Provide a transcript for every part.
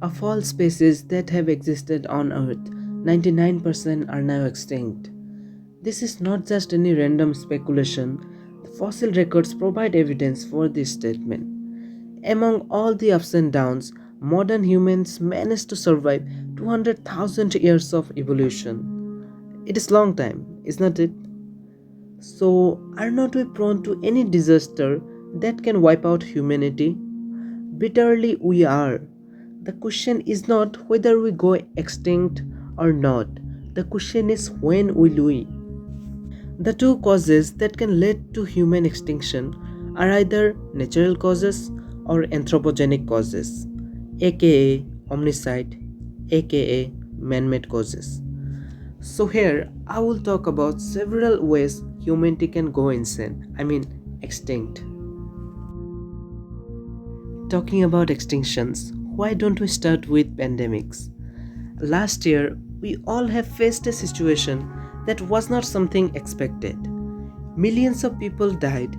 Of all species that have existed on Earth, 99% are now extinct. This is not just any random speculation. The fossil records provide evidence for this statement. Among all the ups and downs, modern humans managed to survive 200,000 years of evolution. It is long time, isn't it? So, are not we prone to any disaster that can wipe out humanity? Bitterly, we are. The question is not whether we go extinct or not. The question is when will we? The two causes that can lead to human extinction are either natural causes or anthropogenic causes, aka omnicide, aka man made causes. So, here I will talk about several ways humanity can go insane, extinct. Talking about extinctions, why don't we start with pandemics? Last year, we all have faced a situation that was not something expected. Millions of people died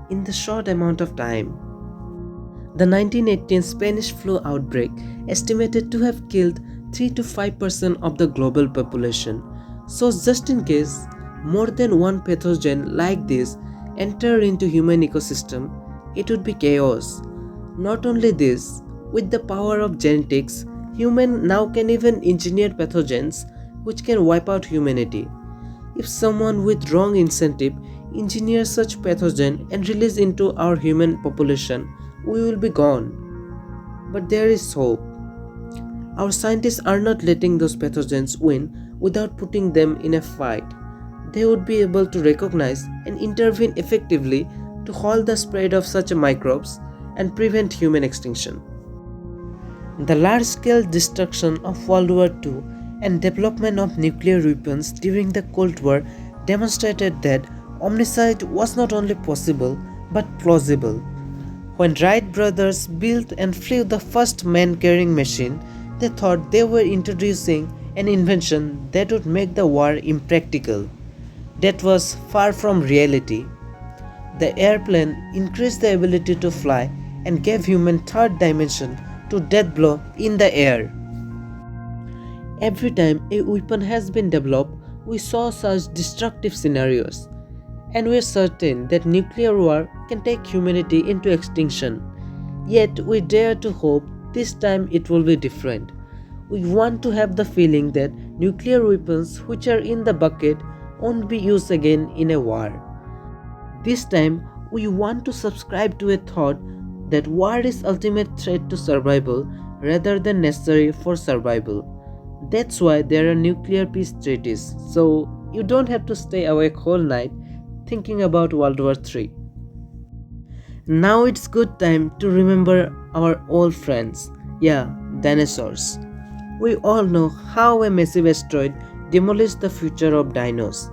in the short amount of time. The 1918 Spanish flu outbreak estimated to have killed 3 to 5% of the global population. So just in case more than one pathogen like this enter into human ecosystem, it would be chaos. Not only this, with the power of genetics, human now can even engineer pathogens which can wipe out humanity. If someone with wrong incentive engineers such pathogen and release into our human population, we will be gone. But there is hope. Our scientists are not letting those pathogens win without putting them in a fight. They would be able to recognize and intervene effectively to halt the spread of such microbes and prevent human extinction. The large-scale destruction of World War II and development of nuclear weapons during the Cold War demonstrated that omnicide was not only possible but plausible. When Wright brothers built and flew the first man-carrying machine, they thought they were introducing an invention that would make the war impractical. That was far from reality. The airplane increased the ability to fly and gave human third dimension to death blow in the air. Every time a weapon has been developed, we saw such destructive scenarios. And we are certain that nuclear war can take humanity into extinction. Yet we dare to hope this time it will be different. We want to have the feeling that nuclear weapons which are in the bucket won't be used again in a war. This time we want to subscribe to a thought that war is ultimate threat to survival rather than necessary for survival. That's why there are nuclear peace treaties, so you don't have to stay awake whole night thinking about World War III. Now it's good time to remember our old friends. Yeah, dinosaurs. We all know how a massive asteroid demolished the future of dinos.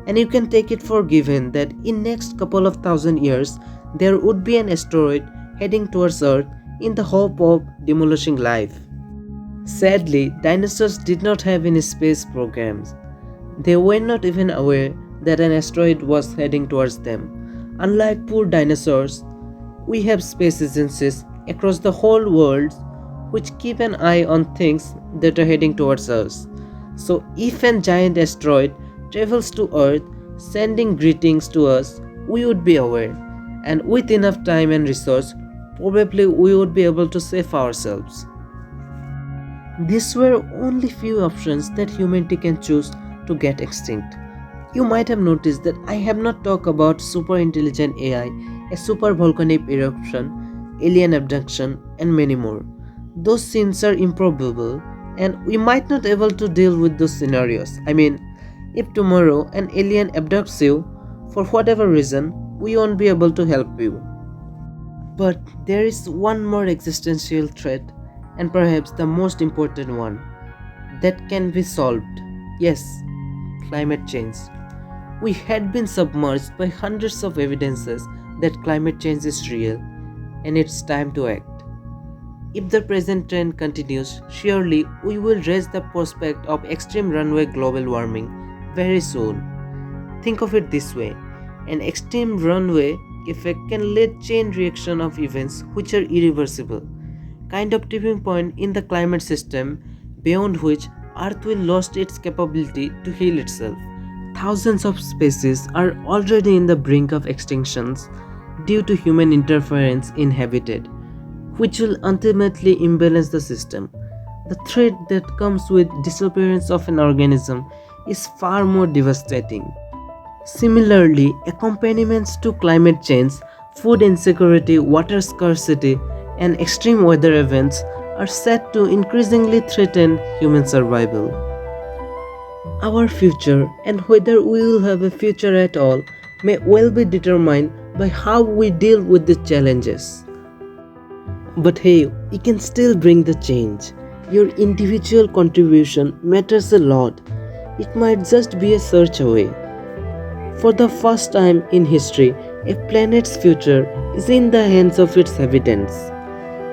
And you can take it for given that in next couple of thousand years there would be an asteroid heading towards Earth in the hope of demolishing life. Sadly, dinosaurs did not have any space programs. They were not even aware that an asteroid was heading towards them. Unlike poor dinosaurs, we have space agencies across the whole world which keep an eye on things that are heading towards us. So if a giant asteroid travels to Earth sending greetings to us, we would be aware. And with enough time and resource, probably we would be able to save ourselves. These were only few options that humanity can choose to get extinct. You might have noticed that I have not talked about super intelligent AI, a super volcanic eruption, alien abduction, and many more. Those scenes are improbable, and we might not able to deal with those scenarios. If tomorrow an alien abducts you, for whatever reason, we won't be able to help you. But there is one more existential threat, and perhaps the most important one, that can be solved. Yes, climate change. We had been submerged by hundreds of evidences that climate change is real, and it's time to act. If the present trend continues, surely we will raise the prospect of extreme runaway global warming very soon. Think of it this way: an extreme runaway effect can lead chain reaction of events which are irreversible. kind of tipping point in the climate system beyond which Earth will lose its capability to heal itself. Thousands of species are already in the brink of extinctions due to human interference in habitat, which will ultimately imbalance the system. The threat that comes with disappearance of an organism is far more devastating. Similarly, accompaniments to climate change, food insecurity, water scarcity, and extreme weather events are set to increasingly threaten human survival. Our future, and whether we will have a future at all, may well be determined by how we deal with the challenges. But hey, we can still bring the change. Your individual contribution matters a lot. It might just be a search away. For the first time in history, a planet's future is in the hands of its inhabitants.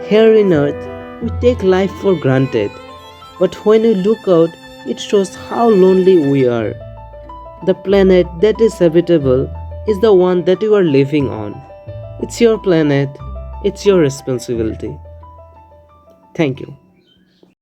Here on Earth, we take life for granted, but when we look out, it shows how lonely we are. The planet that is habitable is the one that you are living on. It's your planet, it's your responsibility. Thank you.